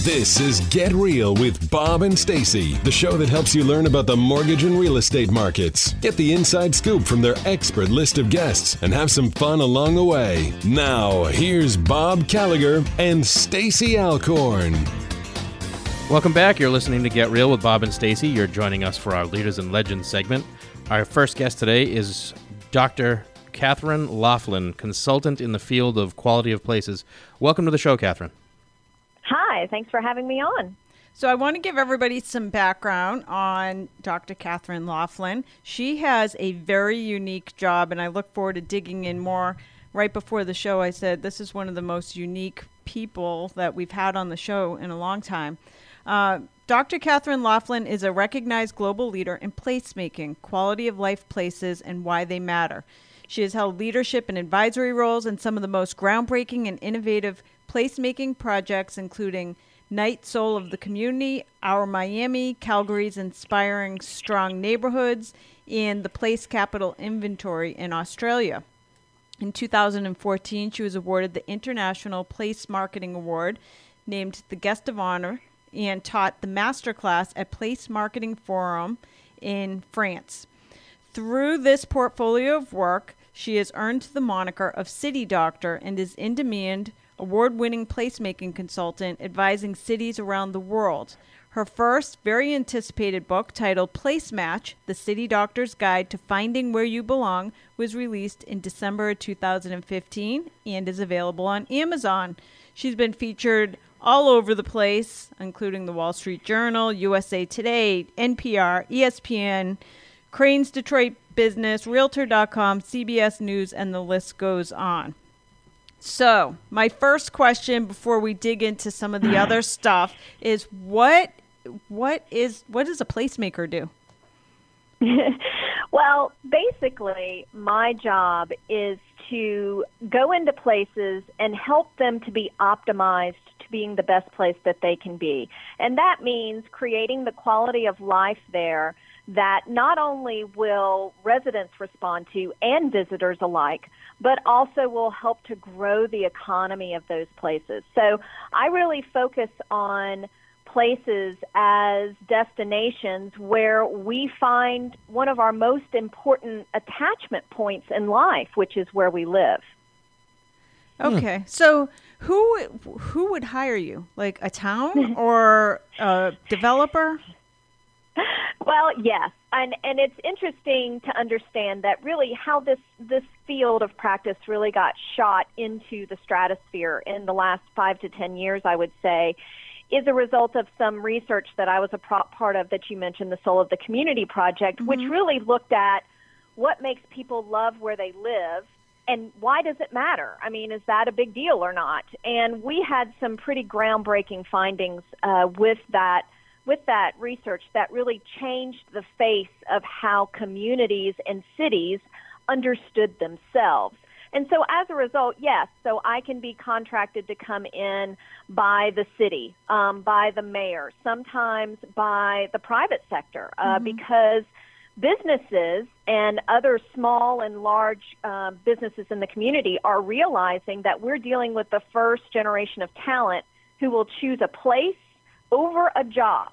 This is Get Real with Bob and Stacy, the show that helps you learn about the mortgage and real estate markets. Get the inside scoop from their expert list of guests and have some fun along the way. Now, here's Bob Gallagher and Stacy Alcorn. Welcome back. You're listening to Get Real with Bob and Stacy. You're joining us for our Leaders and Legends segment. Our first guest today is Dr. Katherine Loflin, consultant in the field of quality of places. Welcome to the show, Katherine. Hi, thanks for having me on. So I want to give everybody some background on Dr. Katherine Loflin. She has a very unique job, and I look forward to digging in more. Right before the show, I said this is one of the most unique people that we've had on the show in a long time. Dr. Katherine Loflin is a recognized global leader in placemaking, quality of life places, and why they matter. She has held leadership and advisory roles in some of the most groundbreaking and innovative placemaking projects, including Night Soul of the Community, Our Miami, Calgary's Inspiring Strong Neighborhoods, and the Place Capital Inventory in Australia. In 2014, she was awarded the International Place Marketing Award, named the Guest of Honor, and taught the masterclass at Place Marketing Forum in France. Through this portfolio of work, she has earned the moniker of City Doctor and is in-demand, award-winning placemaking consultant advising cities around the world. Her first, very anticipated book, titled Place Match, The City Doctor's Guide to Finding Where You Belong, was released in December 2015 and is available on Amazon. She's been featured all over the place, including the Wall Street Journal, USA Today, NPR, ESPN, Crane's Detroit Business, Realtor.com, CBS News, and the list goes on. So, my first question before we dig into some of the other stuff is what does a placemaker do? Well, basically, my job is to go into places and help them to be optimized to being the best place that they can be. And that means creating the quality of life there that not only will residents respond to and visitors alike, but also will help to grow the economy of those places. So I really focus on places as destinations where we find one of our most important attachment points in life, which is where we live. Okay, so who would hire you? Like a town or a developer? Well, yes, and it's interesting to understand that really how this field of practice really got shot into the stratosphere in the last 5 to 10 years, I would say, is a result of some research that I was a part of that you mentioned, the Soul of the Community Project, which really looked at what makes people love where they live and why does it matter? I mean, is that a big deal or not? And we had some pretty groundbreaking findings with that research that really changed the face of how communities and cities understood themselves. And so as a result, yes, so I can be contracted to come in by the city, by the mayor, sometimes by the private sector, because businesses and other small and large businesses in the community are realizing that we're dealing with the first generation of talent who will choose a place over a job.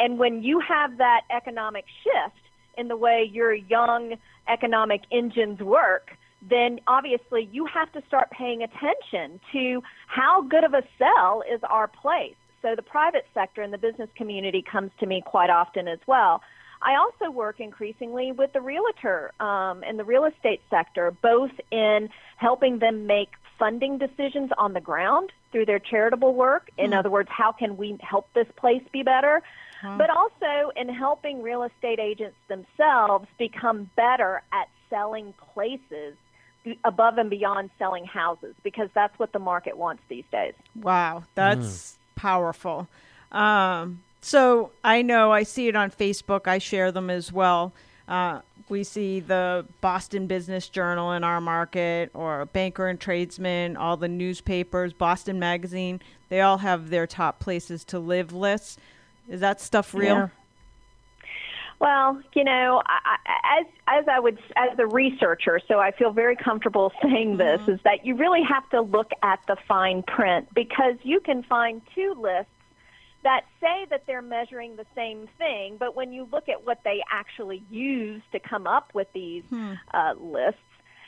And when you have that economic shift in the way your young economic engines work, then obviously you have to start paying attention to how good of a sell is our place. So the private sector and the business community comes to me quite often as well. I also work increasingly with the realtor and the real estate sector, both in helping them make funding decisions on the ground through their charitable work. In other words, how can we help this place be better? But also in helping real estate agents themselves become better at selling places above and beyond selling houses, because that's what the market wants these days. Wow, that's powerful. So I know I see it on Facebook. I share them as well. We see the Boston Business Journal in our market, or Banker and Tradesman, all the newspapers, Boston Magazine. They all have their top places to live lists. Is that stuff real? Yeah. Well, as a researcher, so I feel very comfortable saying this, is that you really have to look at the fine print, because you can find two lists that say that they're measuring the same thing, but when you look at what they actually use to come up with these lists,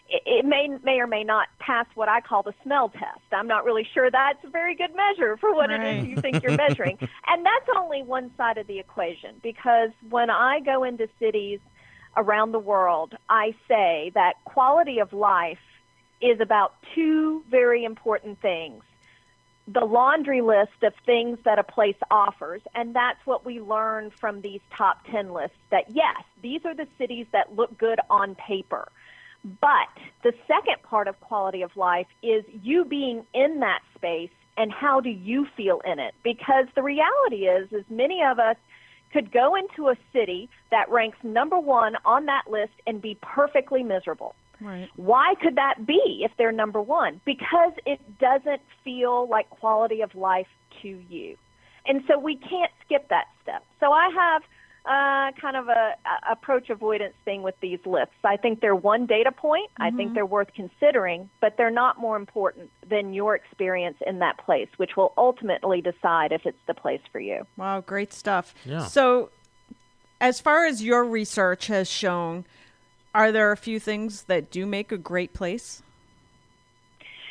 it may or may not pass what I call the smell test. I'm not really sure that's a very good measure for what it is you think you're measuring. And that's only one side of the equation, because when I go into cities around the world, I say that quality of life is about two very important things. The laundry list of things that a place offers, and that's what we learn from these top 10 lists, that yes, these are the cities that look good on paper. But the second part of quality of life is you being in that space and how do you feel in it? Because the reality is many of us could go into a city that ranks number one on that list and be perfectly miserable. Right. Why could that be if they're number one? Because it doesn't feel like quality of life to you. And so we can't skip that step. So I have kind of a approach avoidance thing with these lists. I think they're one data point. I think they're worth considering, but they're not more important than your experience in that place, which will ultimately decide if it's the place for you. Wow, great stuff. Yeah. So as far as your research has shown, are there a few things that do make a great place?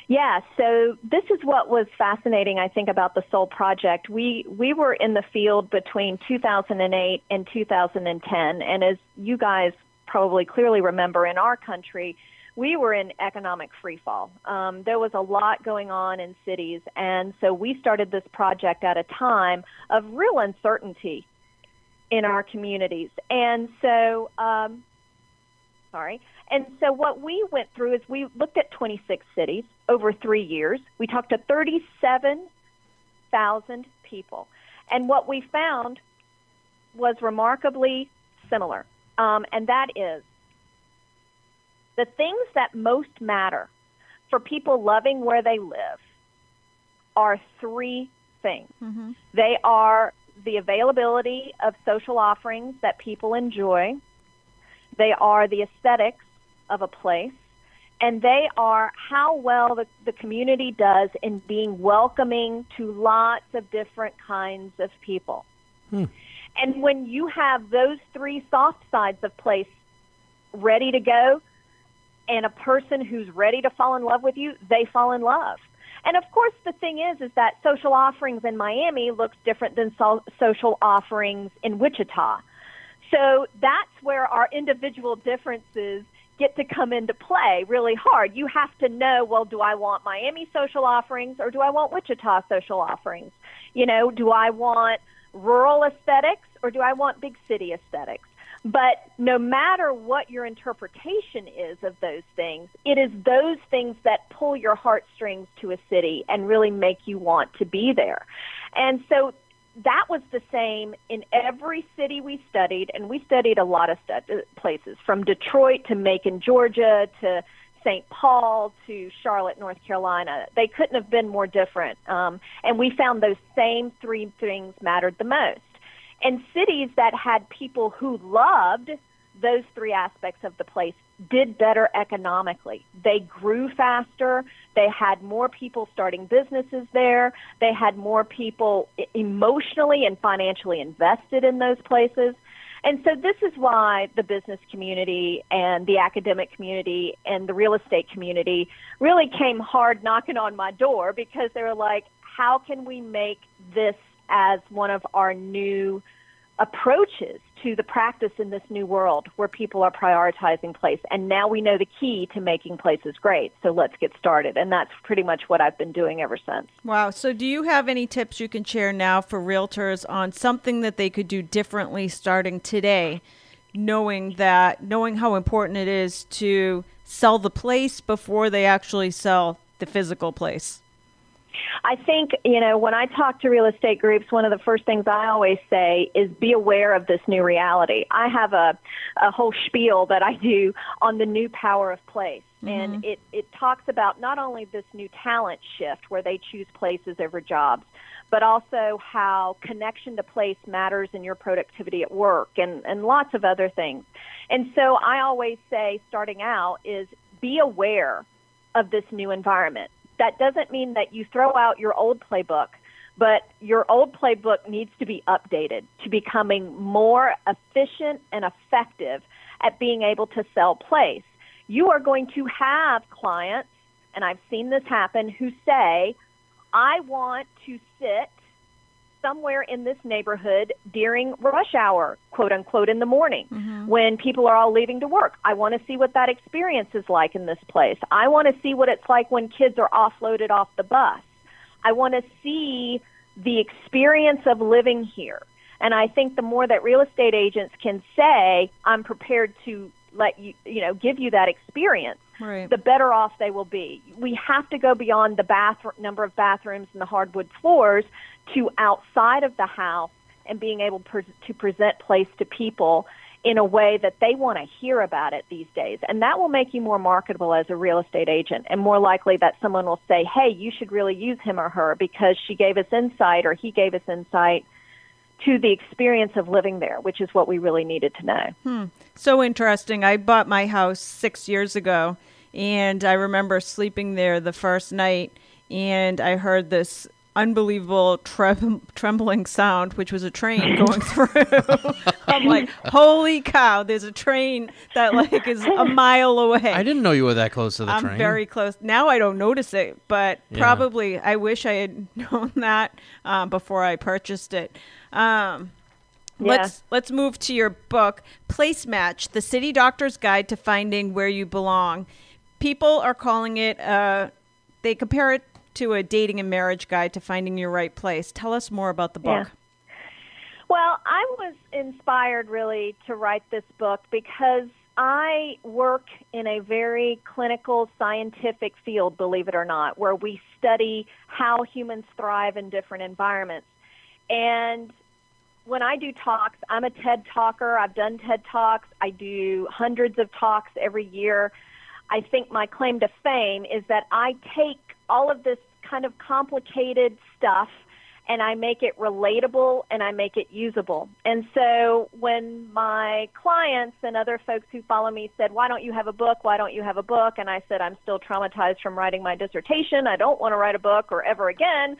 Yeah, so this is what was fascinating, I think, about the Soul Project. We were in the field between 2008 and 2010, and as you guys probably clearly remember, in our country, we were in economic freefall. There was a lot going on in cities, and so we started this project at a time of real uncertainty in our communities. And so, And so what we went through is we looked at 26 cities over 3 years. We talked to 37,000 people. And what we found was remarkably similar. And that is the things that most matter for people loving where they live are three things. They are the availability of social offerings that people enjoy. They are the aesthetics of a place, and they are how well the community does in being welcoming to lots of different kinds of people. And when you have those three soft sides of place ready to go, and a person who's ready to fall in love with you, they fall in love. And of course, the thing is that social offerings in Miami looks different than social offerings in Wichita. So that's where our individual differences get to come into play really hard. You have to know, well, do I want Miami social offerings or do I want Wichita social offerings? You know, do I want rural aesthetics or do I want big city aesthetics? But no matter what your interpretation is of those things, it is those things that pull your heartstrings to a city and really make you want to be there. And so that was the same in every city we studied, and we studied a lot of places, from Detroit to Macon, Georgia, to St. Paul to Charlotte, North Carolina. They couldn't have been more different. And we found those same three things mattered the most. And cities that had people who loved those three aspects of the place did better economically. They grew faster. They had more people starting businesses there. They had more people emotionally and financially invested in those places. And so this is why the business community and the academic community and the real estate community really came hard knocking on my door, because they were like, how can we make this as one of our new approaches to the practice in this new world where people are prioritizing place? And now we know the key to making places great. So let's get started. And that's pretty much what I've been doing ever since. Wow. So do you have any tips you can share now for realtors on something that they could do differently starting today, knowing how important it is to sell the place before they actually sell the physical place? I think, when I talk to real estate groups, one of the first things I always say is be aware of this new reality. I have a whole spiel that I do on the new power of place. And it talks about not only this new talent shift where they choose places over jobs, but also how connection to place matters in your productivity at work and lots of other things. And so I always say, starting out, is be aware of this new environment. That doesn't mean that you throw out your old playbook, but your old playbook needs to be updated to becoming more efficient and effective at being able to sell place. You are going to have clients, and I've seen this happen, who say, I want to sit somewhere in this neighborhood during rush hour, quote unquote, in the morning when people are all leaving to work. I want to see what that experience is like in this place. I want to see what it's like when kids are offloaded off the bus. I want to see the experience of living here. And I think the more that real estate agents can say, I'm prepared to let you, give you that experience, right, the better off they will be. We have to go beyond the number of bathrooms and the hardwood floors to outside of the house and being able to present place to people in a way that they want to hear about it these days. And that will make you more marketable as a real estate agent, and more likely that someone will say, hey, you should really use him or her because she gave us insight or he gave us insight to the experience of living there, which is what we really needed to know. So interesting. I bought my house 6 years ago, and I remember sleeping there the first night, and I heard this unbelievable trembling sound, which was a train going through. I'm like, holy cow, there's a train that is a mile away. I didn't know you were that close to the train. I'm very close. Now I don't notice it, but probably I wish I had known that before I purchased it. Let's move to your book, Place Match, The City Doctor's Guide to Finding Where You Belong. People are calling it, they compare it to a dating and marriage guide to finding your right place. Tell us more about the book. Yeah. Well, I was inspired really to write this book because I work in a very clinical, scientific field, believe it or not, where we study how humans thrive in different environments. And when I do talks, I'm a TED talker. I've done TED Talks. I do hundreds of talks every year. I think my claim to fame is that I take all of this kind of complicated stuff and I make it relatable and I make it usable. And so when my clients and other folks who follow me said, why don't you have a book? Why don't you have a book? And I said, I'm still traumatized from writing my dissertation. I don't want to write a book or ever again.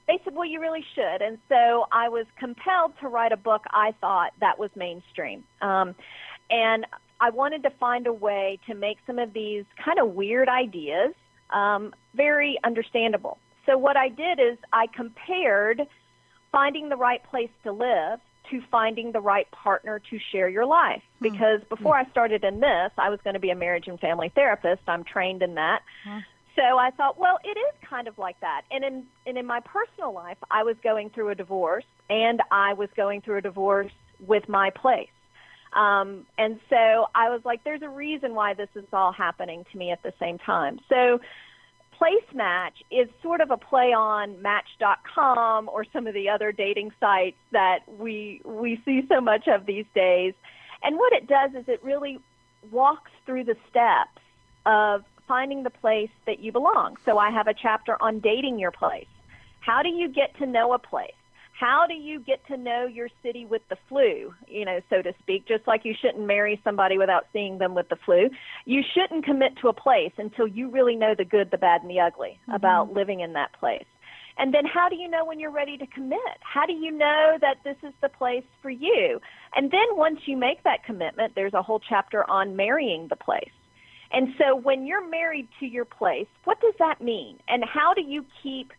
They said, well, you really should. And so I was compelled to write a book I thought that was mainstream. And I wanted to find a way to make some of these kind of weird ideas very understandable. So what I did is I compared finding the right place to live to finding the right partner to share your life. Because before I started in this, I was going to be a marriage and family therapist. I'm trained in that. So I thought, well, it is kind of like that. And in my personal life, I was going through a divorce, and I was going through a divorce with my place. And so I was like, there's a reason why this is all happening to me at the same time. So Place Match is sort of a play on Match.com or some of the other dating sites that we see so much of these days. And what it does is it really walks through the steps of finding the place that you belong. So I have a chapter on dating your place. How do you get to know a place? How do you get to know your city with the flu, so to speak? Just like you shouldn't marry somebody without seeing them with the flu. You shouldn't commit to a place until you really know the good, the bad, and the ugly about living in that place. And then how do you know when you're ready to commit? How do you know that this is the place for you? And then once you make that commitment, there's a whole chapter on marrying the place. And so when you're married to your place, what does that mean? And how do you keep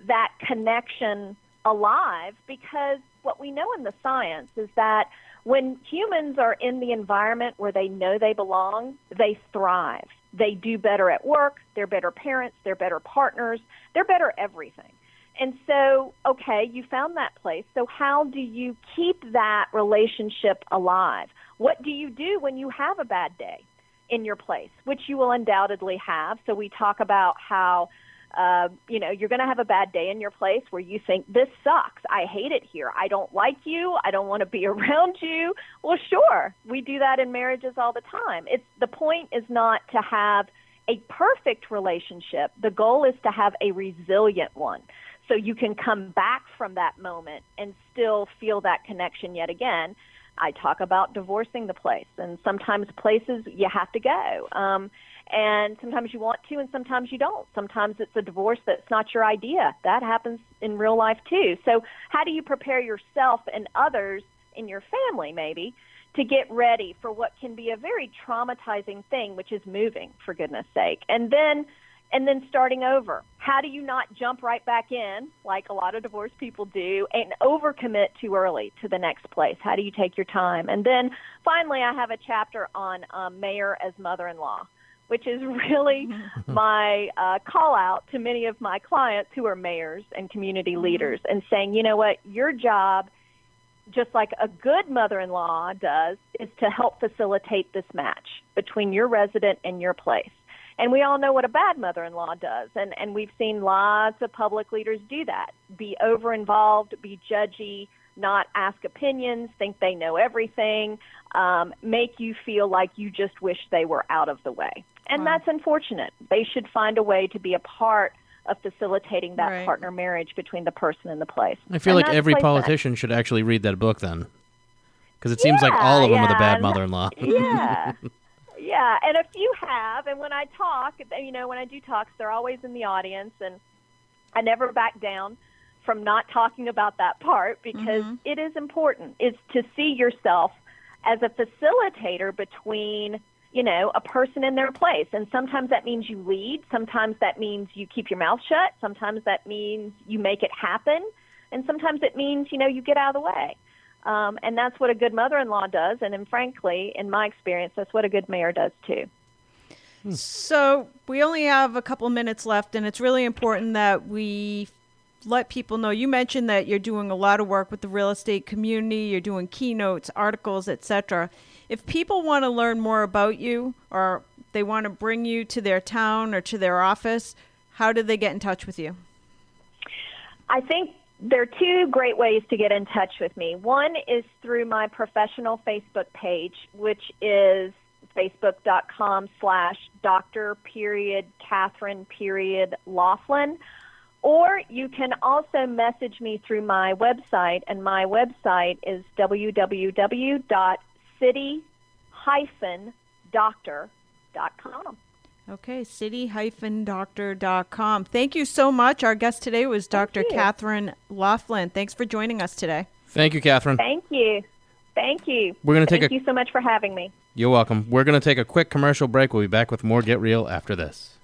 that connection alive? Because what we know in the science is that when humans are in the environment where they know they belong, they thrive. They do better at work, they're better parents, they're better partners, they're better everything. And so, okay, you found that place. So how do you keep that relationship alive? What do you do when you have a bad day in your place, which you will undoubtedly have? So we talk about how you're going to have a bad day in your place where you think, this sucks. I hate it here. I don't like you. I don't want to be around you. Well, sure. We do that in marriages all the time. The point is not to have a perfect relationship. The goal is to have a resilient one. so you can come back from that moment and still feel that connection yet again. I talk about divorcing the place, and sometimes places you have to go. And sometimes you want to, and sometimes you don't. Sometimes it's a divorce that's not your idea. That happens in real life too. So how do you prepare yourself and others in your family maybe to get ready for what can be a very traumatizing thing, which is moving, for goodness sake, and then starting over? How do you not jump right back in, like a lot of divorced people do, and overcommit too early to the next place? How do you take your time? And then finally, I have a chapter on mayor as mother-in-law, which is really my call out to many of my clients who are mayors and community leaders, and saying, you know what, your job, just like a good mother-in-law does, is to help facilitate this match between your resident and your place. And we all know what a bad mother-in-law does, and we've seen lots of public leaders do that. Be over-involved, be judgy, not ask opinions, think they know everything, make you feel like you just wish they were out of the way. And that's unfortunate. They should find a way to be a part of facilitating that partner marriage between the person and the place. I feel like every politician should actually read that book then, because it seems like all of them are the bad mother-in-law. Yeah. Yeah, and a few have, and when I talk, when I do talks, they're always in the audience, and I never back down from not talking about that part, because it is important, is to see yourself as a facilitator between, a person in their place. And sometimes that means you lead, sometimes that means you keep your mouth shut, sometimes that means you make it happen, and sometimes it means, you get out of the way. And that's what a good mother-in-law does. And then, frankly, in my experience, that's what a good mayor does, too. So we only have a couple minutes left, and it's really important that we let people know. You mentioned that you're doing a lot of work with the real estate community. You're doing keynotes, articles, etc. If people want to learn more about you, or they want to bring you to their town or to their office, how do they get in touch with you? I think there are two great ways to get in touch with me. One is through my professional Facebook page, which is facebook.com/Dr.Katherine Loflin. Or you can also message me through my website, and my website is www.city-doctor.com. Okay, city-doctor.com. Thank you so much. Our guest today was Dr. Katherine Loflin. Thanks for joining us today. Thank you, Katherine. Thank you. Thank you. Thank you so much for having me. You're welcome. We're going to take a quick commercial break. We'll be back with more Get Real after this.